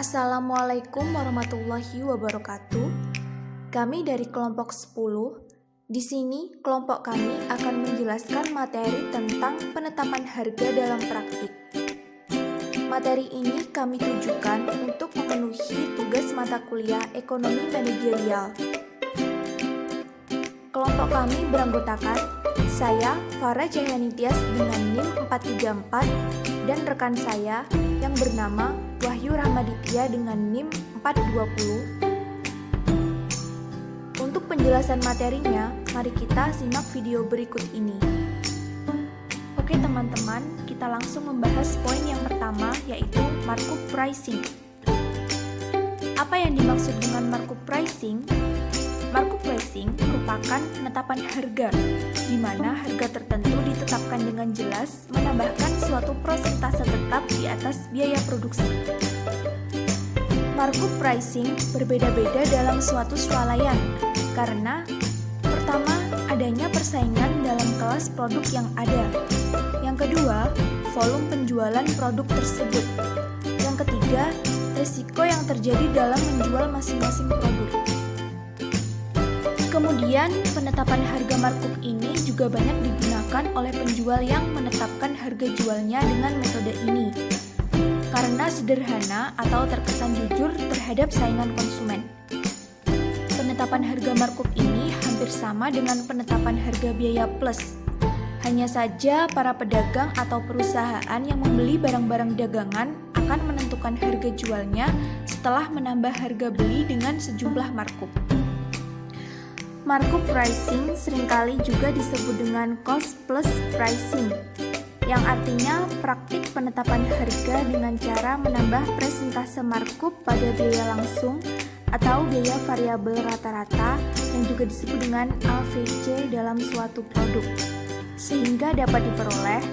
Assalamualaikum warahmatullahi wabarakatuh. Kami dari kelompok 10. Di sini kelompok kami akan menjelaskan materi tentang penetapan harga dalam praktik. Materi ini kami tujukan untuk memenuhi tugas mata kuliah ekonomi manajerial. Kelompok kami beranggotakan saya, Farah Jayanitias dengan NIM 434 dan rekan saya yang bernama Wahyu Rahmaditya dengan NIM 420. Untuk penjelasan materinya, mari kita simak video berikut ini. Oke teman-teman, kita langsung membahas poin yang pertama, yaitu markup pricing. Apa yang dimaksud dengan markup pricing? Markup pricing merupakan penetapan harga, di mana harga tertentu ditetapkan dengan jelas menambahkan suatu persentase tetap di atas biaya produksi. Markup pricing berbeda-beda dalam suatu swalayan, karena pertama, adanya persaingan dalam kelas produk yang ada. Yang kedua, volume penjualan produk tersebut. Yang ketiga, risiko yang terjadi dalam menjual masing-masing produk. Kemudian, penetapan harga markup ini juga banyak digunakan oleh penjual yang menetapkan harga jualnya dengan metode ini, karena sederhana atau terkesan jujur terhadap saingan konsumen. Penetapan harga markup ini hampir sama dengan penetapan harga biaya plus. Hanya saja para pedagang atau perusahaan yang membeli barang-barang dagangan akan menentukan harga jualnya setelah menambah harga beli dengan sejumlah markup. Markup pricing seringkali juga disebut dengan cost plus pricing, yang artinya praktik penetapan harga dengan cara menambah persentase markup pada biaya langsung atau biaya variabel rata-rata yang juga disebut dengan AVC dalam suatu produk, sehingga dapat diperoleh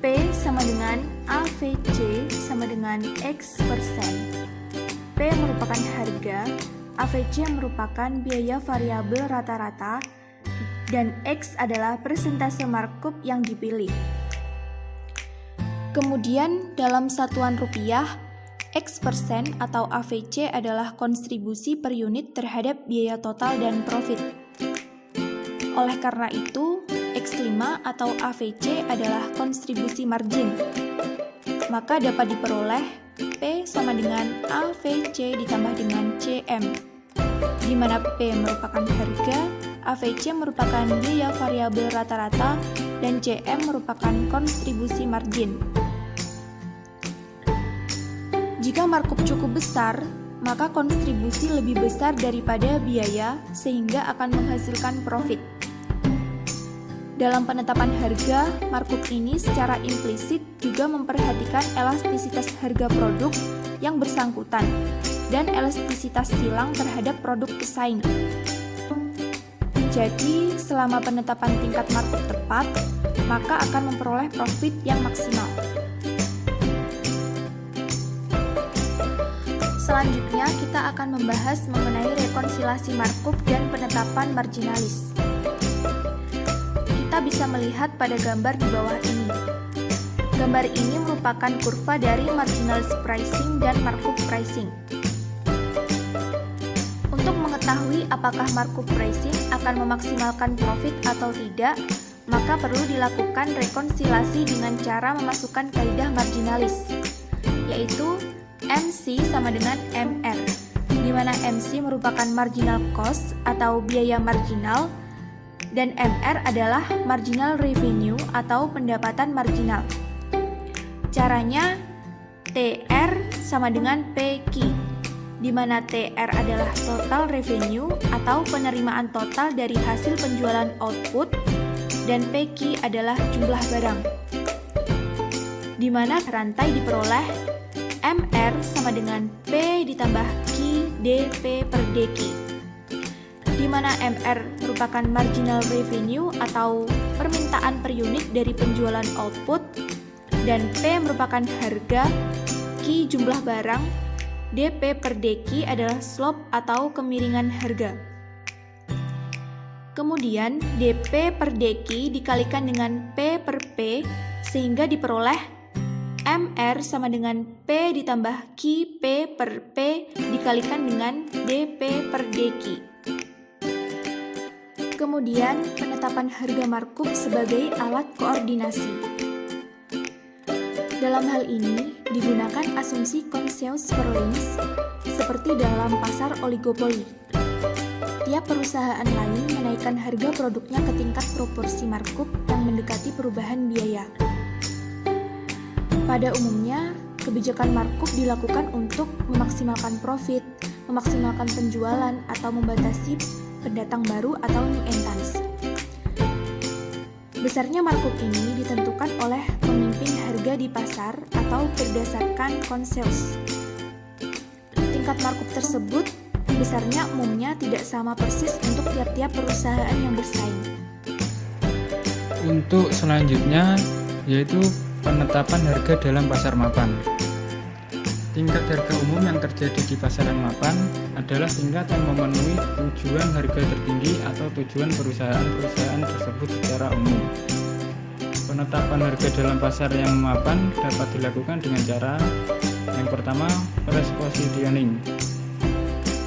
P sama dengan AVC sama dengan X persen. P merupakan harga, AVC merupakan biaya variabel rata-rata, dan X adalah persentase markup yang dipilih. Kemudian dalam satuan rupiah, X persen atau AVC adalah kontribusi per unit terhadap biaya total dan profit. Oleh karena itu, X5 atau AVC adalah kontribusi margin. Maka dapat diperoleh P sama dengan AVC ditambah dengan CM, di mana P merupakan harga, AVC merupakan biaya variabel rata-rata, dan CM merupakan kontribusi margin. Jika markup cukup besar, maka kontribusi lebih besar daripada biaya sehingga akan menghasilkan profit. Dalam penetapan harga, markup ini secara implisit juga memperhatikan elastisitas harga produk yang bersangkutan dan elastisitas silang terhadap produk pesaing. Jadi, selama penetapan tingkat markup tepat, maka akan memperoleh profit yang maksimal. Selanjutnya, kita akan membahas mengenai rekonsiliasi markup dan penetapan marginalis. Kita bisa melihat pada gambar di bawah ini. Gambar ini merupakan kurva dari marginalis pricing dan markup pricing. Untuk mengetahui apakah markup pricing akan memaksimalkan profit atau tidak, maka perlu dilakukan rekonsiliasi dengan cara memasukkan kaidah marginalis, yaitu MC sama dengan MR, di mana MC merupakan marginal cost atau biaya marginal, dan MR adalah marginal revenue atau pendapatan marginal. Caranya, TR sama dengan PQ, di mana TR adalah total revenue atau penerimaan total dari hasil penjualan output, dan PQ adalah jumlah barang, di mana rantai diperoleh MR sama dengan P ditambah Q DP per DQ, di mana MR merupakan marginal revenue atau permintaan per unit dari penjualan output, dan P merupakan harga, Q jumlah barang, DP per DQ adalah slope atau kemiringan harga. Kemudian DP per DQ dikalikan dengan P per P sehingga diperoleh MR sama dengan P ditambah Q P per P dikalikan dengan DP per DQ. Kemudian, penetapan harga markup sebagai alat koordinasi. Dalam hal ini, digunakan asumsi Conseil Sperlings seperti dalam pasar oligopoli. Tiap perusahaan lain menaikkan harga produknya ke tingkat proporsi markup yang mendekati perubahan biaya. Pada umumnya, kebijakan markup dilakukan untuk memaksimalkan profit, memaksimalkan penjualan, atau membatasi pendatang baru atau new entrants. Besarnya markup ini ditentukan oleh pemimpin harga di pasar atau berdasarkan Conseils. Tingkat markup tersebut besarnya umumnya tidak sama persis untuk tiap-tiap perusahaan yang bersaing. Untuk selanjutnya yaitu penetapan harga dalam pasar mapan. Tingkat harga umum yang terjadi di pasaran mapan adalah tingkat yang memenuhi tujuan harga tertinggi atau tujuan perusahaan-perusahaan tersebut secara umum. Penetapan harga dalam pasar yang mapan dapat dilakukan dengan cara yang pertama, price positioning,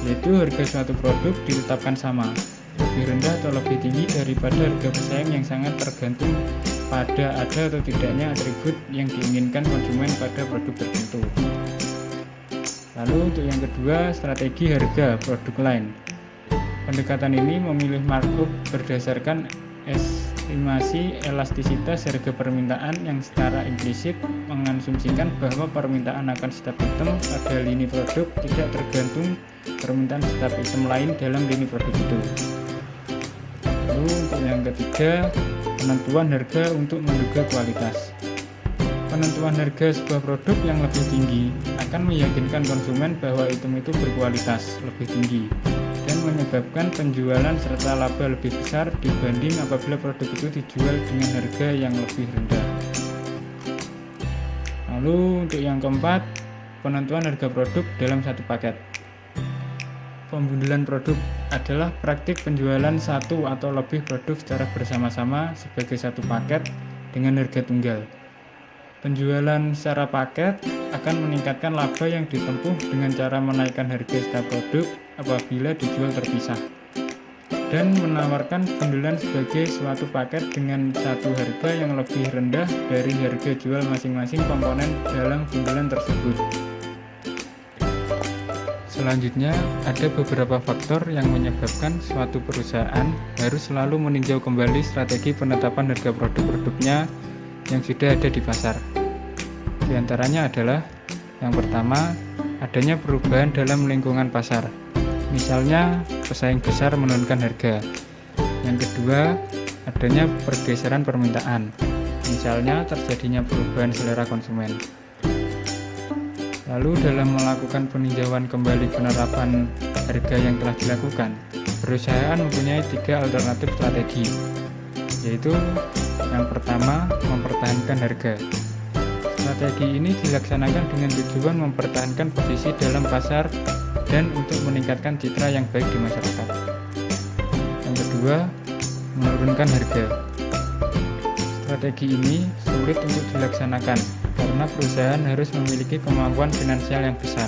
yaitu harga suatu produk ditetapkan sama, lebih rendah atau lebih tinggi daripada harga pesaing yang sangat tergantung pada ada atau tidaknya atribut yang diinginkan konsumen pada produk tertentu. Lalu untuk yang kedua, strategi harga produk lain. Pendekatan ini memilih markup berdasarkan estimasi elastisitas harga permintaan yang secara implisit mengasumsikan bahwa permintaan akan setiap item pada lini produk tidak tergantung permintaan setiap item lain dalam lini produk itu. Lalu untuk yang ketiga, penentuan harga untuk menduga kualitas. Penentuan harga sebuah produk yang lebih tinggi akan meyakinkan konsumen bahwa item itu berkualitas lebih tinggi dan menyebabkan penjualan serta laba lebih besar dibanding apabila produk itu dijual dengan harga yang lebih rendah. Lalu untuk yang keempat, penentuan harga produk dalam satu paket. Pembundelan produk adalah praktik penjualan satu atau lebih produk secara bersama-sama sebagai satu paket dengan harga tunggal. Penjualan secara paket akan meningkatkan laba yang ditempuh dengan cara menaikkan harga setiap produk apabila dijual terpisah dan menawarkan bundelan sebagai suatu paket dengan satu harga yang lebih rendah dari harga jual masing-masing komponen dalam bundelan tersebut. Selanjutnya, ada beberapa faktor yang menyebabkan suatu perusahaan harus selalu meninjau kembali strategi penetapan harga produk-produknya yang sudah ada di pasar. Di antaranya adalah yang pertama, adanya perubahan dalam lingkungan pasar. Misalnya, pesaing besar menurunkan harga. Yang kedua, adanya pergeseran permintaan. Misalnya, terjadinya perubahan selera konsumen. Lalu dalam melakukan peninjauan kembali penerapan harga yang telah dilakukan, perusahaan mempunyai 3 alternatif strategi, yaitu yang pertama, mempertahankan harga. Strategi ini dilaksanakan dengan tujuan mempertahankan posisi dalam pasar dan untuk meningkatkan citra yang baik di masyarakat. Yang kedua, menurunkan harga. Strategi ini sulit untuk dilaksanakan karena perusahaan harus memiliki kemampuan finansial yang besar.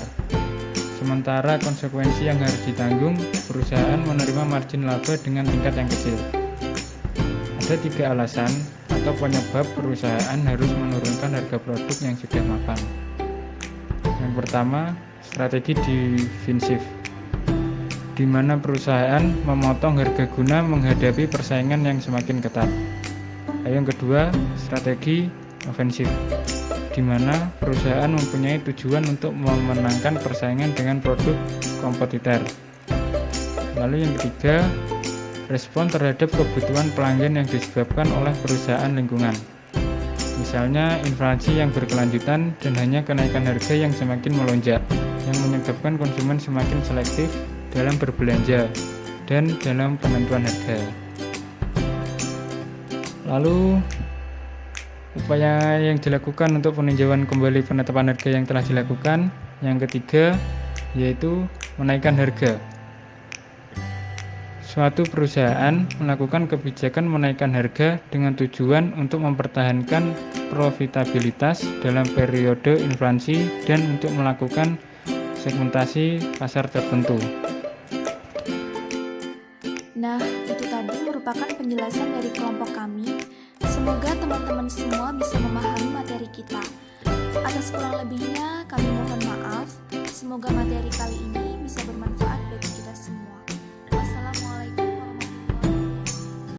Sementara konsekuensi yang harus ditanggung, perusahaan menerima margin laba dengan tingkat yang kecil. Ada 3 alasan atau penyebab perusahaan harus menurunkan harga produk yang sudah mapan. Yang pertama, strategi defensif, di mana perusahaan memotong harga guna menghadapi persaingan yang semakin ketat. Yang kedua, strategi ofensif, di mana perusahaan mempunyai tujuan untuk memenangkan persaingan dengan produk kompetitor. Lalu yang ketiga, respon terhadap kebutuhan pelanggan yang disebabkan oleh perusahaan lingkungan. Misalnya inflasi yang berkelanjutan dan hanya kenaikan harga yang semakin melonjak, yang menyebabkan konsumen semakin selektif dalam berbelanja dan dalam penentuan harga. Lalu, upaya yang dilakukan untuk peninjauan kembali penetapan harga yang telah dilakukan, yang ketiga yaitu menaikkan harga. suatu perusahaan melakukan kebijakan menaikkan harga dengan tujuan untuk mempertahankan profitabilitas dalam periode inflasi dan untuk melakukan segmentasi pasar tertentu. Nah, itu tadi merupakan penjelasan dari kelompok kami. Semoga teman-teman semua bisa memahami materi kita. Atas kurang lebihnya, kami mohon maaf. Semoga materi kali ini bisa bermanfaat bagi kita semua. Wassalamualaikum.